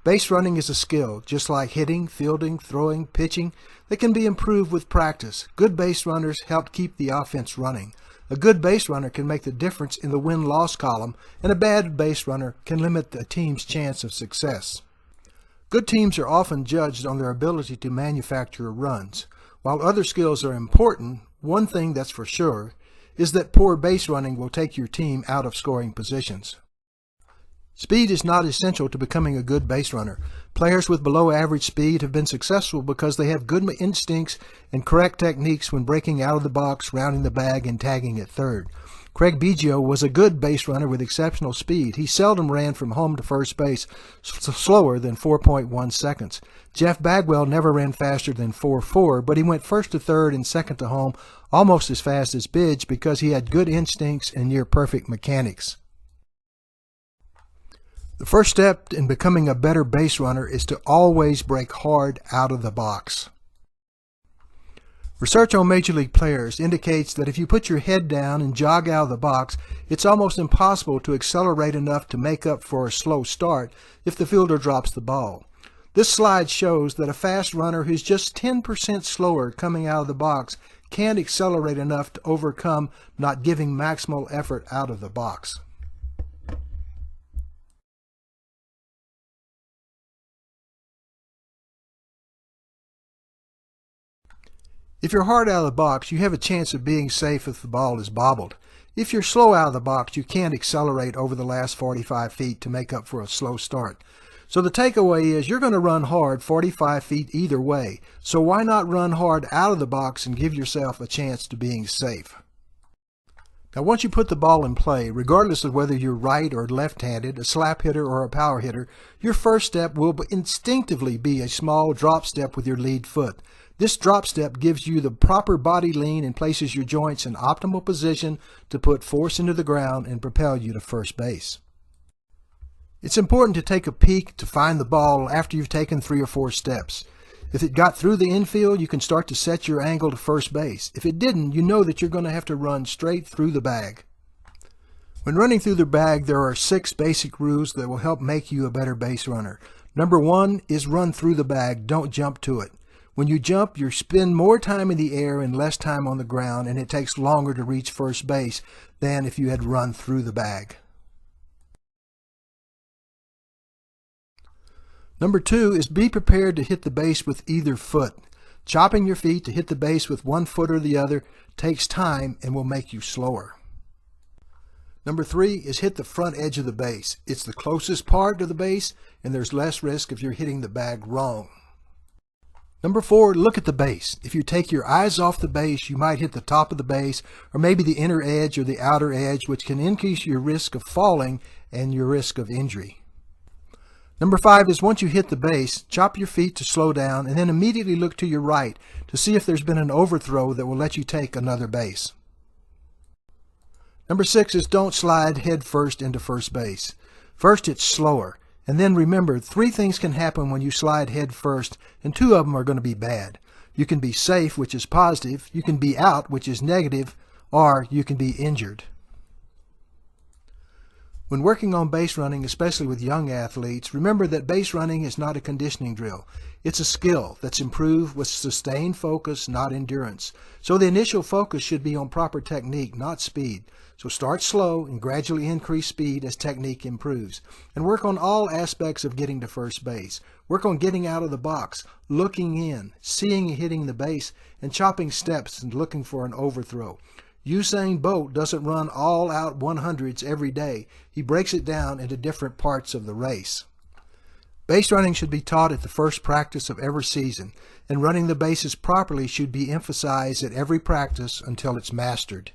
Base running is a skill, just like hitting, fielding, throwing, pitching, that can be improved with practice. Good base runners help keep the offense running. A good base runner can make the difference in the win-loss column, and a bad base runner can limit the team's chance of success. Good teams are often judged on their ability to manufacture runs. While other skills are important, one thing that's for sure is that poor base running will take your team out of scoring positions. Speed is not essential to becoming a good base runner. Players with below average speed have been successful because they have good instincts and correct techniques when breaking out of the box, rounding the bag, and tagging at third. Craig Biggio was a good base runner with exceptional speed. He seldom ran from home to first base slower than 4.1 seconds. Jeff Bagwell never ran faster than 4.4, but he went first to third and second to home almost as fast as Bidge because he had good instincts and near-perfect mechanics. The first step in becoming a better base runner is to always break hard out of the box. Research on Major League players indicates that if you put your head down and jog out of the box, it's almost impossible to accelerate enough to make up for a slow start if the fielder drops the ball. This slide shows that a fast runner who's just 10% slower coming out of the box can't accelerate enough to overcome not giving maximal effort out of the box. If you're hard out of the box, you have a chance of being safe if the ball is bobbled. If you're slow out of the box, you can't accelerate over the last 45 feet to make up for a slow start. So the takeaway is you're going to run hard 45 feet either way. So why not run hard out of the box and give yourself a chance to being safe? Now once you put the ball in play, regardless of whether you're right or left-handed, a slap hitter or a power hitter, your first step will instinctively be a small drop step with your lead foot. This drop step gives you the proper body lean and places your joints in optimal position to put force into the ground and propel you to first base. It's important to take a peek to find the ball after you've taken 3 or 4 steps. If it got through the infield, you can start to set your angle to first base. If it didn't, you know that you're going to have to run straight through the bag. When running through the bag, there are 6 basic rules that will help make you a better base runner. Number 1 is run through the bag, don't jump to it. When you jump, you spend more time in the air and less time on the ground, and it takes longer to reach first base than if you had run through the bag. Number 2 is be prepared to hit the base with either foot. Chopping your feet to hit the base with one foot or the other takes time and will make you slower. Number 3 is hit the front edge of the base. It's the closest part to the base, and there's less risk if you're hitting the bag wrong. Number 4, look at the base. If you take your eyes off the base, you might hit the top of the base, or maybe the inner edge or the outer edge, which can increase your risk of falling and your risk of injury. Number 5 is once you hit the base, chop your feet to slow down, and then immediately look to your right to see if there's been an overthrow that will let you take another base. Number 6 is don't slide head first into first base. First, it's slower. And then remember, 3 things can happen when you slide head first, and 2 of them are going to be bad. You can be safe, which is positive, you can be out, which is negative, or you can be injured. When working on base running, especially with young athletes, remember that base running is not a conditioning drill. It's a skill that's improved with sustained focus, not endurance. So the initial focus should be on proper technique, not speed. So start slow and gradually increase speed as technique improves. And work on all aspects of getting to first base. Work on getting out of the box, looking in, seeing and hitting the base, and chopping steps and looking for an overthrow. Usain Bolt doesn't run all out 100s every day. He breaks it down into different parts of the race. Base running should be taught at the first practice of every season, and running the bases properly should be emphasized at every practice until it's mastered.